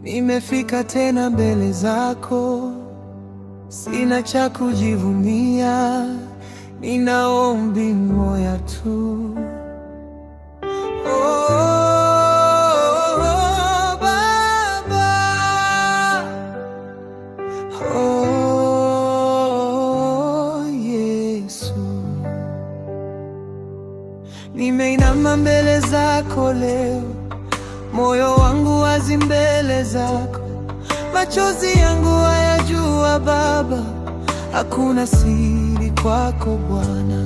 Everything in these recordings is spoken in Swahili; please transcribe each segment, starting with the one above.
Nimefika tena mbele zako, sina cha kujivunia, nina ombi moja tu. Oh, Baba, oh Yesu, nimeinama mbele zako leo, moyo wangu wazi mbele zako, machozi yangu hayajua Baba, hakuna siri kwako Bwana.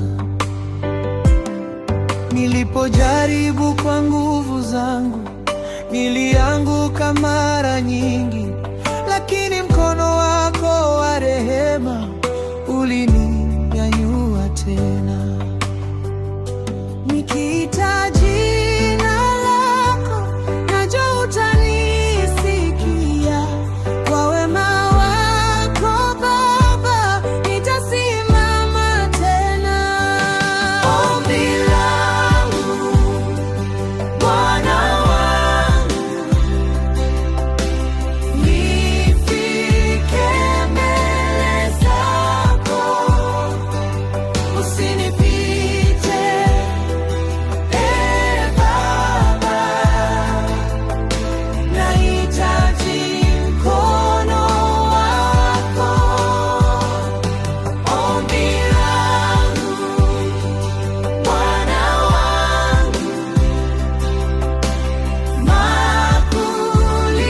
Nilipojaribu kwa nguvu zangu, nilianguka mara nyingi, lakini mkono wako wa rehema ulininyanyua tena. Nikiita jina lako, najua utanisikia. Kwa wema wako Baba, nitasimama tena. Ombi langu, Bwana wangu, nifike mbele zako, usinipite Baba, nahitaji mkono wako. Ombi langu, Bwana wangu,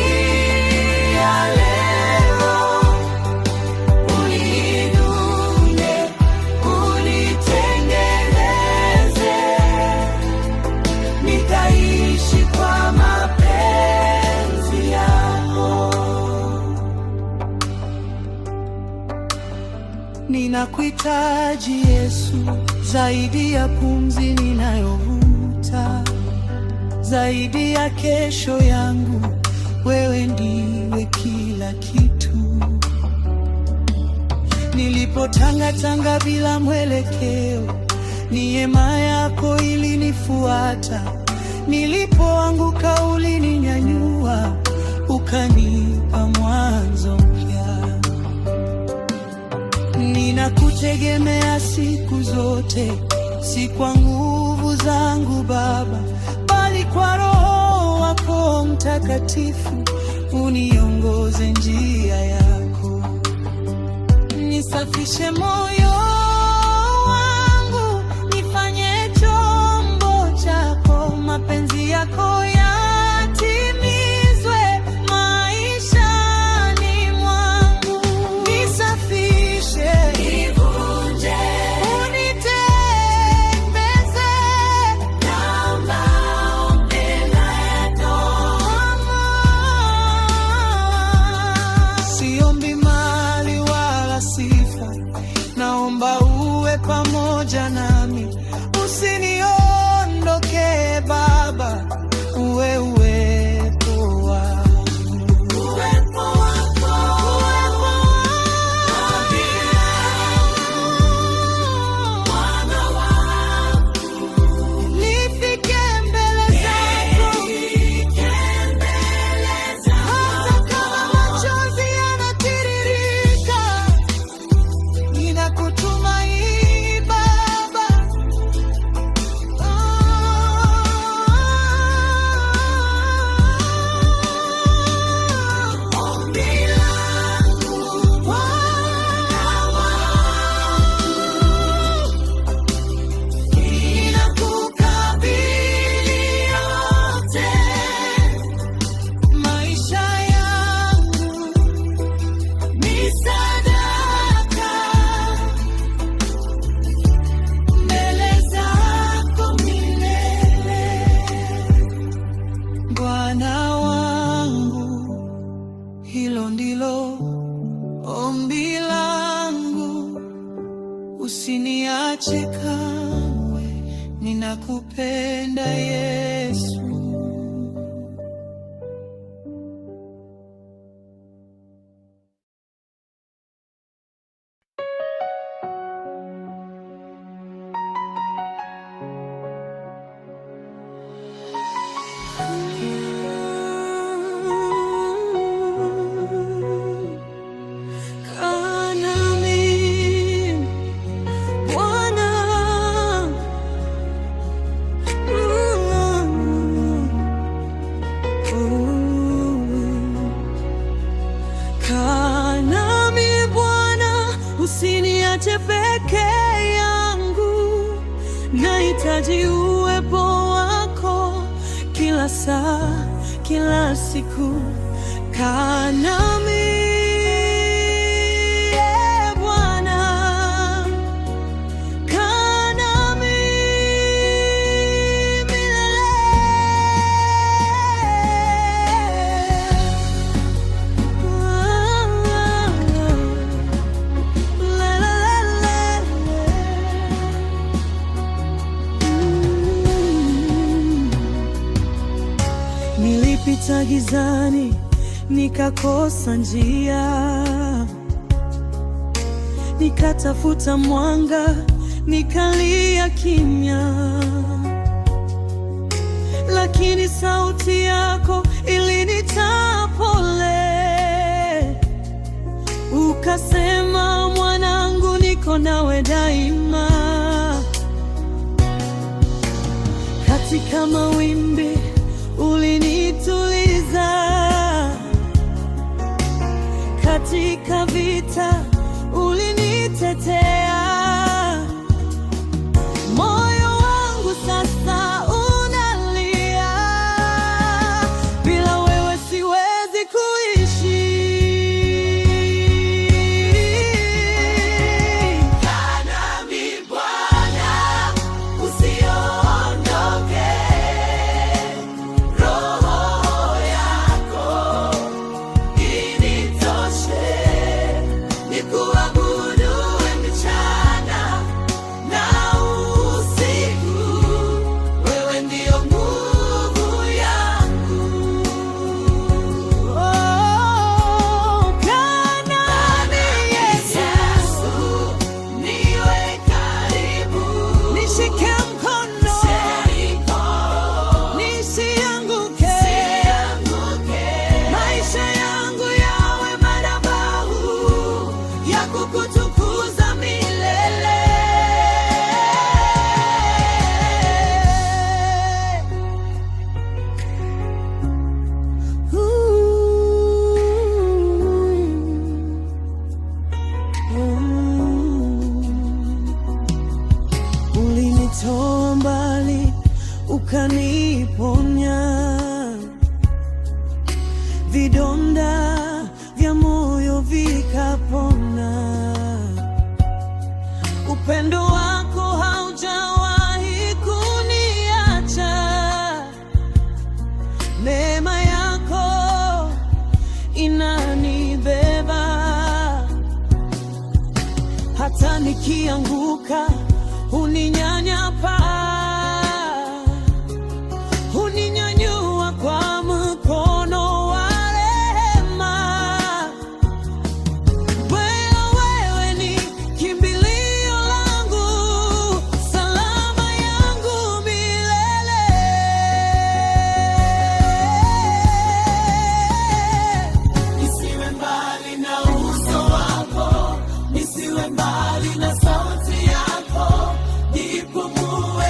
nakulia leo, uniinue, unitengeneze, nitaishi kwa mapenzi yako. Ninakuhitaji Yesu, zaidi ya pumzi ninayovuta, zaidi ya kesho yangu, wewe ndiwe kila kitu. Nilipotangatanga bila mwelekeo, neema yako ilinifuata. Nilipoanguka ulininyanyua, ukanipa mwanzo mpya. Ninakutegemea siku zote, si kwa nguvu zangu Baba, bali kwa Roho wako Mtakatifu, uniongoze njia yako. Nisafishe moyo wangu, nifanye chombo chako, mapenzi yako yatimizwe maishani mwangu. Nisafishe, nivunje, unitembeze, naomba upendo yako. Siombi mali wala sifa, naomba uwe pamoja nami, usiniondoke Baba, uwe uwepo wako. Uwepo wako, uwepo wako, Bwana wangu, nifike mbele zako, hata kama machozi yanatiririka, ninakutumaini Baba. Ombi langu, Bwana wangu, ninakukabidhi yote, maisha yangu ni sadaka mbele zako milele. Bwana wangu, hilo ndilo ombi langu, usiniache kamwe, ninakupenda Yesu. Kaa nami Bwana, usiniache peke yangu, nahitaji uwepo wako kila saa, kila siku. Kaa nami Bwana, kaa nami milele. Nilipita gizani nikakosa njia, nikatafuta mwanga nikalia kimya, lakini sauti yako iliniita pole. Ukasema, mwanangu, niko nawe daima. Katika mawimbi ulinituliza, katika vita ulinitetea. Moyo wangu sasa unalia, bila wewe siwezi kuishi. Kaa nami Bwana, usiondoke. Roho yako initoshe, nikuabudu mchana na usiku. Wewe ndio nguvu yangu. Kaa nami Yesu, niwe karibu, nishike mkono, nisianguke. Maisha yangu yawe madhabahu ya kukutukuza milele. Ulinitoa mbali ukaniponya, vidonda vya moyo vikapona. Upendo wako haujawahi kuniacha, neema yako inanibeba. Hata nikianguka uninyanyapa, uninyanyua kwa mkono wa rehema. Wewe ni kimbilio langu, salama yangu milele. Nisiwe mbali na uso wako, nisiwe mbali na sauti yako, nipumue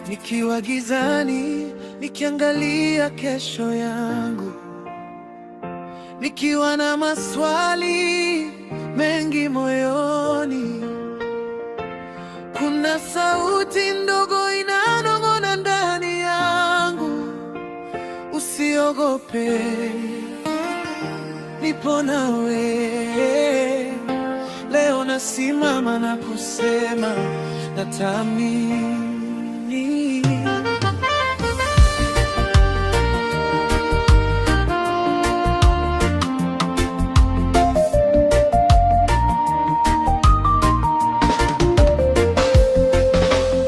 nikiwa gizani, nikiangalia kesho yangu, nikiwa na maswali mengi moyoni. Kuna sauti ndogo inanong'ona ndani yangu, usiogope, nipo nawe. Leo nasimama na kusema natamani.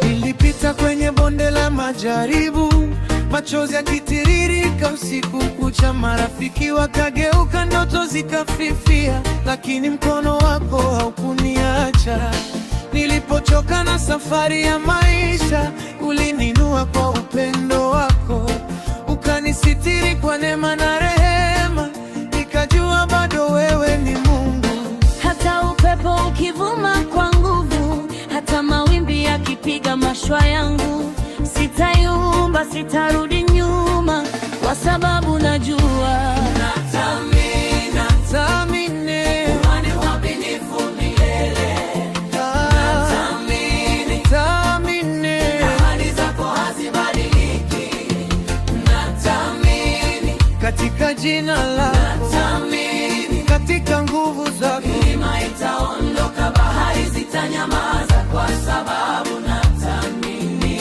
Nilipita kwenye bonde la majaribu, machozi yakitiririka usiku kucha. Marafiki wakageuka, ndoto zikafifia, lakini mkono wako haukuniacha. Nilipochoka na safari ya maisha, ulininua kwa upendo wako, ukanisitiri kwa neema na rehema. Nikajua bado wewe ni Mungu. Hata upepo ukivuma kwa nguvu, hata mawimbi yakipiga mashua yangu, sitayumba, sitarudi nyuma, kwa sababu najua katika jina lako, katika nguvu zako. Milima itaondoka, bahari zitanyamaza, kwa sababu natamini.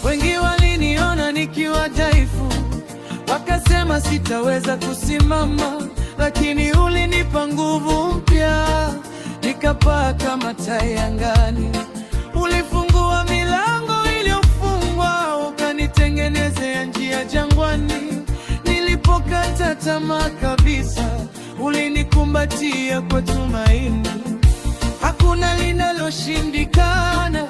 Wengi waliniona nikiwa dhaifu, wakasema sitaweza kusimama, lakini ulinipa nguvu mpya, nikapaa kama tai angani. Ulifungua milango iliyofungwa, ukanitengenezea njia jangwani. Nilipokata tamaa kabisa, ulinikumbatia kwa tumaini. Hakuna linaloshindikana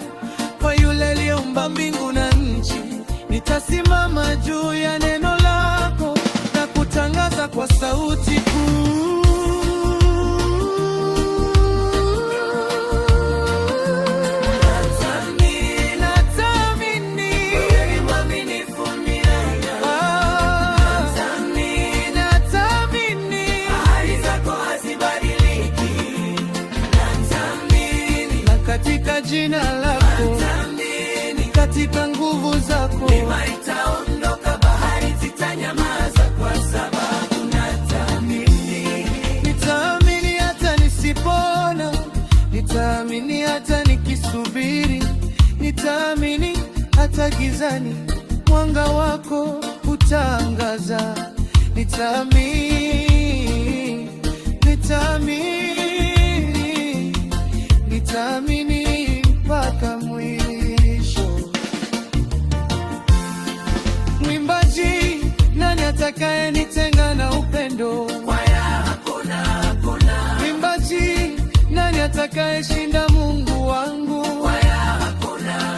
kwa yule aliyeumba mbingu na nchi. Nitasimama juu ya neno lako na kutangaza kwa sauti kuu. Katika jina lako, katika nguvu zako. Milima itaondoka, bahari zitanyamaza, kwa sababu natamini. Nitaamini hata nisipona, nitaamini hata nikisubiri, nitaamini hata gizani mwanga wako utaangaza. Nitaamini, nitaamini, nitaamini mpaka mwisho. Mwimbaji, nani atakayenitenga na upendo? Kwaya, hakuna. Mwimbaji, nani atakayeshinda Mungu wangu? Kwaya, hakuna.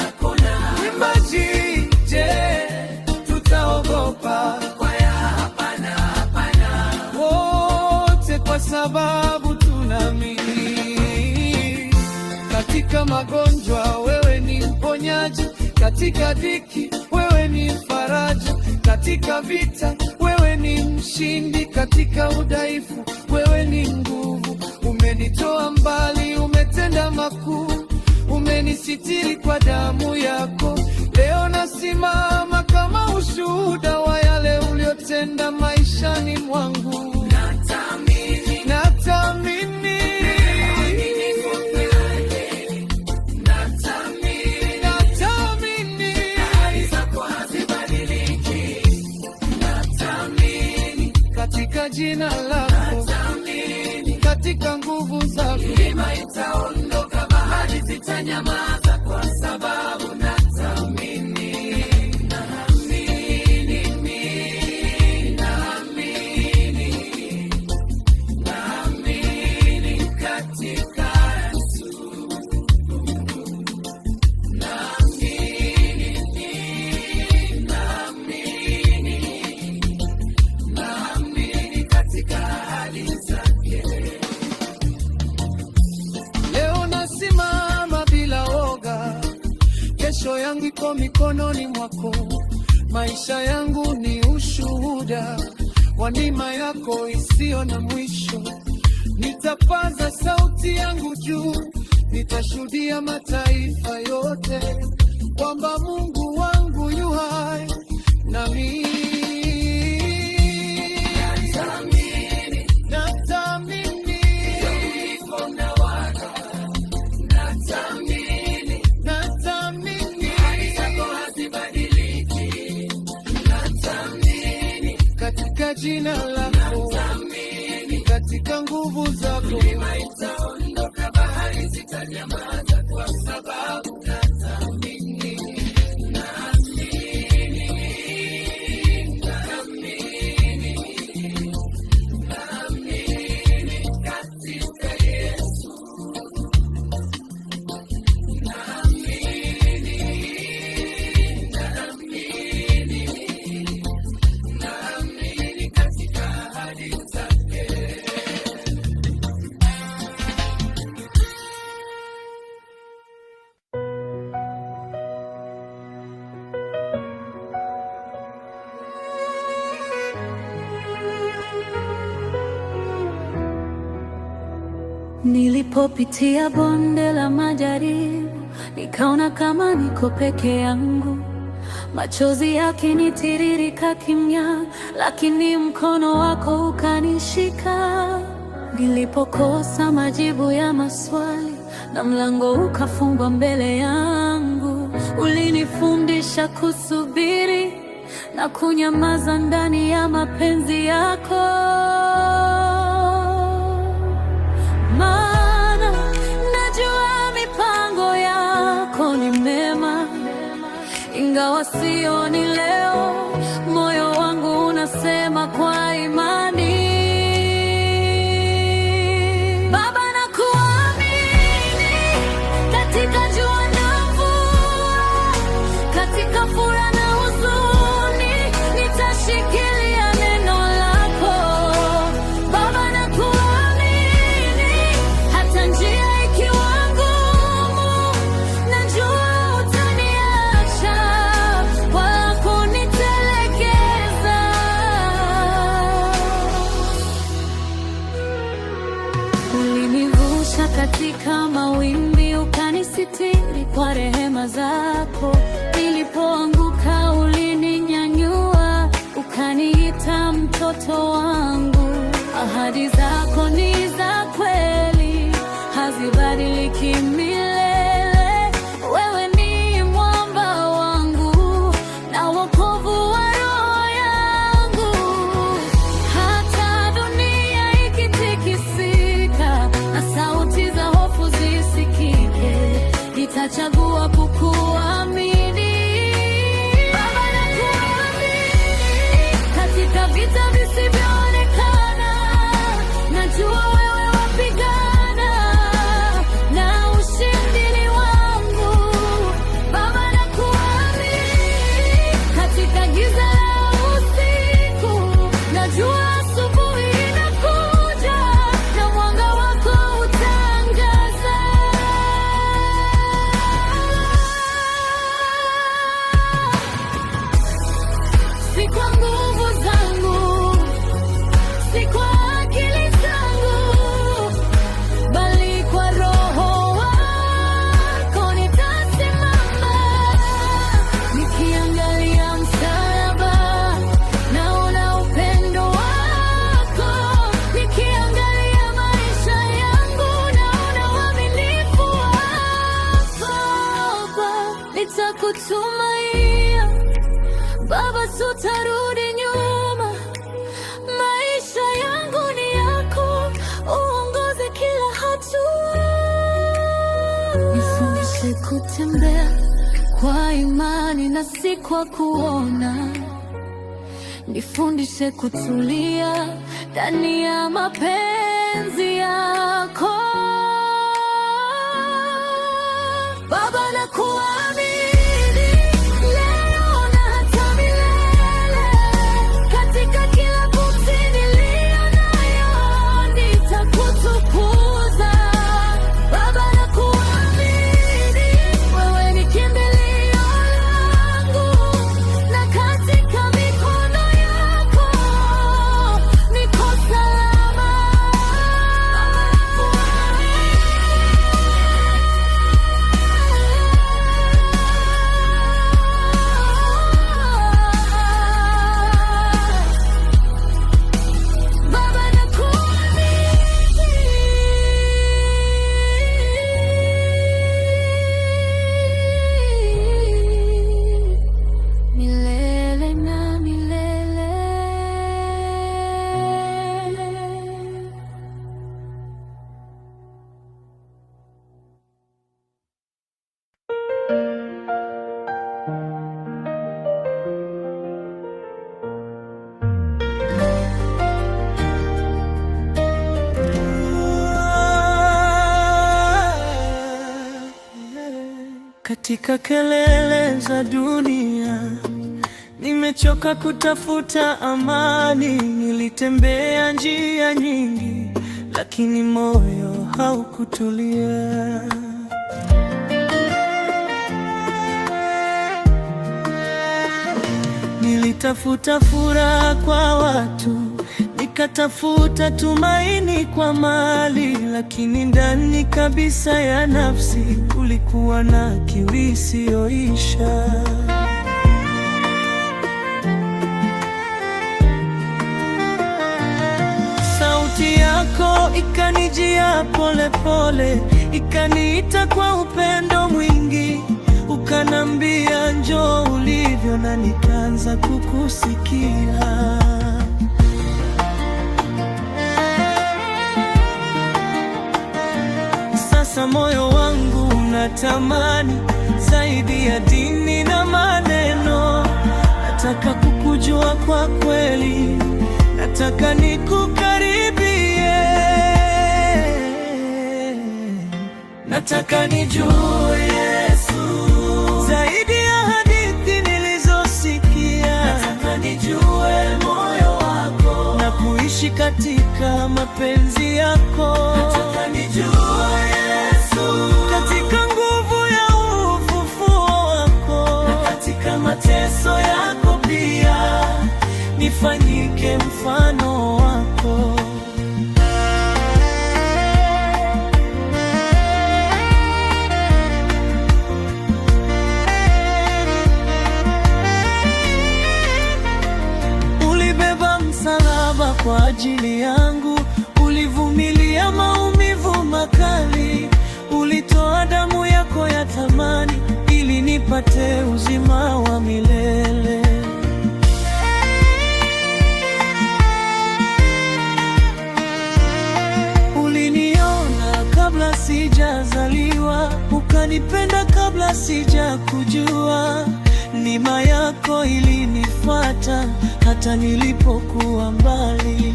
Mwimbaji, je, tutaogopa? Kwaya, hapana. Wote kwa sababu tunaamini. Katika magonjwa wewe ni mponyaji, katika dhiki wewe ni faraja, katika vita wewe ni mshindi, katika udhaifu wewe ni nguvu. Umenitoa mbali, umetenda makuu, umenisitiri kwa damu yako. Leo nasimama kama ushuhuda wa yale uliotenda maishani mwangu. Natamini. Katika jina lako, katika nguvu zako. Milima itaondoka, bahari zitanyamaza, kwa sababu natamini. Naamini katika Yesu. Naamini katika ahadi zake. niko mikononi mwako, maisha yangu ni ushuhuda wa neema yako isiyo na mwisho. Nitapaza sauti yangu juu, nitashuhudia mataifa yote kwamba Mungu wangu yu hai nami. Katika jina lako, katika nguvu zako, milima itaondoka, bahari zitanyamaza, kwa sababu natamini, naamini katika Yesu, Nilipopitia bonde la majaribu, nikaona kama niko peke yangu. Machozi yakinitiririka kimya, lakini mkono wako ukanishika. Nilipokosa majibu ya maswali na mlango ukafungwa mbele yangu, ulinifundisha kusubiri na kunyamaza ndani ya mapenzi yako. Maana najua mipango yako ni mema, ingawa sioni leo, moyo wangu unasema kwa imani. Baba, nakuamini katika jua na mvua, katika furaha na huzuni, nitashikilia neno lako. Baba, nakuamini hata njia ikiwa ngumu, najua utaniacha wala kunitelekeza. Ulinivusha katika mawimbi, ukanisitiri kwa rehema zako. Nilipoanguka ulininyanyua, ukaniita mtoto wangu. Ahadi zako ni za kweli, hazibadiliki milele. Wewe ni mwamba wangu na wokovu wa roho yangu. Hata dunia ikitikisika na sauti za hofu zisikike, nitachagua kukuamini. Baba, nakuamini katika vita visivyoonekana, najua wewe wapigana na ushindi ni wangu. Baba, nakuamini katika giza la usiku, najua asubuhi inakuja na mwanga wako utangaza. Si kwa nguvu zangu, si kwa akili zangu, bali kwa Roho wako nitasimama. Nikiangalia msalaba, naona upendo wako. Nikiangalia maisha yangu, naona uaminifu wako. Baba, nitakutumainia. Baba, sitarudi nyuma. Maisha yangu ni yako, uongoze kila hatua. Nifundishe kutembea kwa imani na si kwa kuona. Nifundishe kutulia ndani ya mapenzi yako. Baba, nakuamini leo na hata milele. Katika kila pumzi niliyo nayo, nitakutukuza. Baba, nakuamini wewe ni kimbilio langu. Katika kelele za dunia nimechoka kutafuta amani. Nilitembea njia nyingi, lakini moyo haukutulia. Nilitafuta furaha kwa watu, nikatafuta tumaini kwa mali, lakini ndani kabisa ya nafsi kulikuwa na kiu isiyoisha. Sauti yako ikanijia pole pole, ikaniita kwa upendo mwingi, ukanambia njoo ulivyo, na nikaanza kukusikia. Sasa moyo wangu unatamani zaidi ya dini na maneno. Nataka kukujua kwa kweli, nataka nikukaribie, nataka nijue Yesu zaidi ya hadithi nilizosikia. Nataka nijue moyo wako na kuishi katika mapenzi yako. Nataka nijue Yesu katika nguvu ya ufufuo wako, na katika mateso yako pia nifanyike mfano wako. Ulibeba msalaba kwa ajili yangu, ulivumilia maumivu makali, ulitoa damu yako ya thamani ili nipate uzima wa milele. Uliniona kabla sijazaliwa, ukanipenda kabla sijakujua. Neema yako ilinifuata hata nilipokuwa mbali.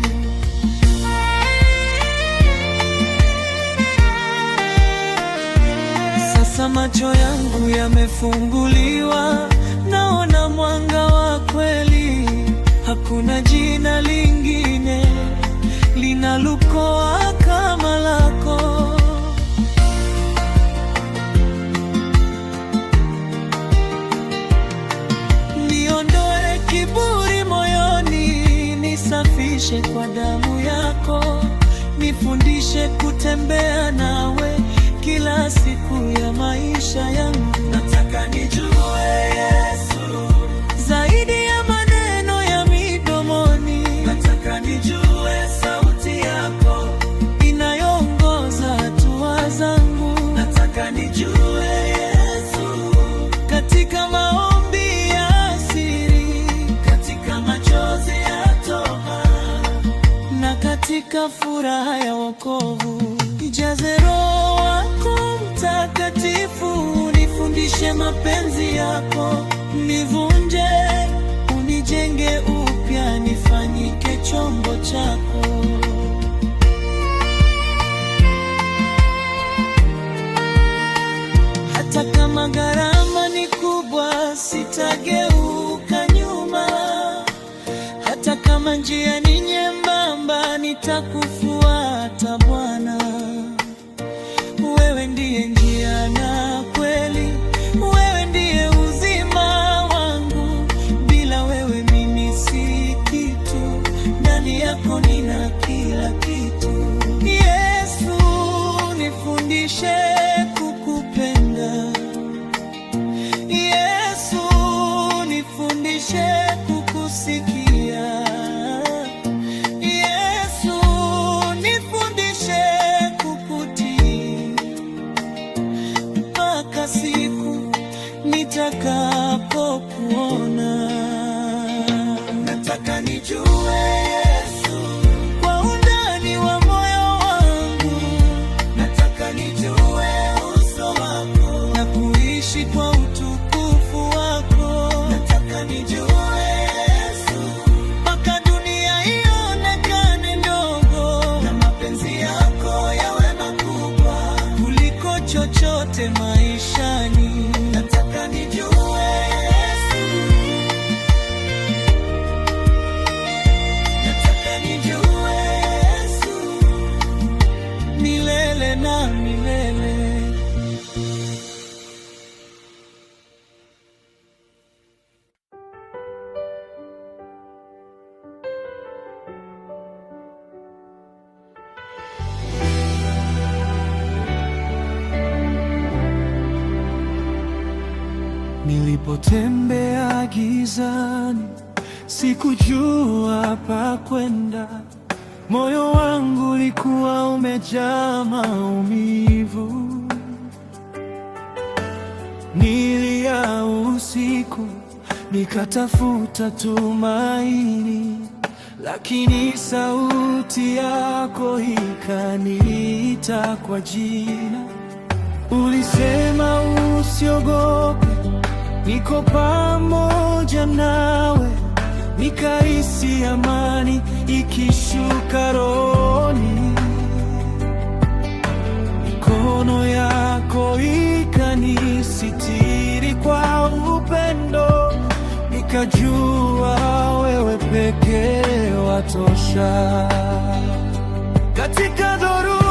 Sasa macho yangu yamefunguliwa, naona mwanga wa kweli. Hakuna jina lingine linalokoa kama lako. Niondoe kiburi moyoni, nisafishe kwa damu yako. Nifundishe kutembea nawe kila siku ya maisha yangu. Nataka nijue Yesu zaidi ya maneno ya midomoni. Nataka nijue sauti yako inayoongoza hatua zangu. Nataka nijue Yesu katika maombi ya siri, katika machozi ya toba, na katika furaha ya wokovu. Nijaze Roho wako Mtakatifu, unifundishe mapenzi yako. Nivunje, unijenge upya, nifanyike chombo chako. Hata kama gharama ni kubwa, sitageuka nyuma. Hata kama njia ni nyembamba, nitakufuata Bwana. Wewe ndiye njia na kweli, wewe ndiye uzima wangu. Bila wewe mimi si kitu, ndani yako nina kila kitu. Yesu, nifundishe kukupenda. Yesu, nifundishe kukusikia. Yesu, nifundishe kukutii mpaka siku nitakapokuona. Nataka nijue Yesu kwa undani wa moyo wangu. Nataka nijue milele na milele. Nilipotembea gizani, sikujua pa kwenda. Moyo wangu ulikuwa umejaa maumivu. Nilia usiku, nikatafuta tumaini, lakini sauti yako ikaniita kwa jina. Ulisema usiogope, niko pamoja nawe. Nikahisi amani ikishuka rohoni, mikono yako ikanisitiri kwa upendo. Nikajua wewe pekee watosha. Katika dhoruba